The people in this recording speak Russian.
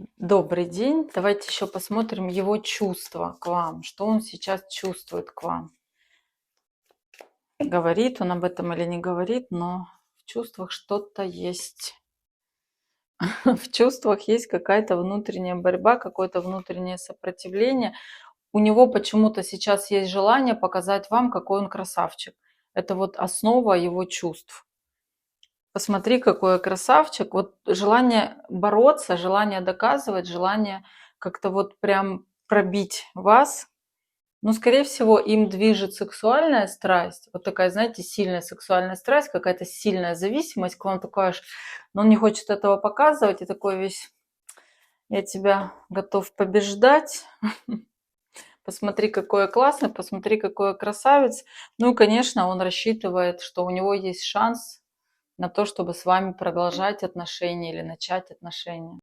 Добрый день. Давайте еще посмотрим его чувства к вам. Что он сейчас чувствует к вам? Говорит он об этом или не говорит, но в чувствах что-то есть. В чувствах есть какая-то внутренняя борьба, какое-то внутреннее сопротивление. У него почему-то сейчас есть желание показать вам, какой он красавчик. Это вот основа его чувств. Посмотри, какой я красавчик. Вот желание бороться, желание доказывать, желание как-то вот прям пробить вас. Но, скорее всего, им движет сексуальная страсть. Вот такая, знаете, сильная сексуальная страсть, какая-то сильная зависимость к вам такая аж. Но он не хочет этого показывать и такой весь: я тебя готов побеждать. Посмотри, какой я классный, посмотри, какой я красавец. Ну и, конечно, он рассчитывает, что у него есть шанс на то, чтобы с вами продолжать отношения или начать отношения.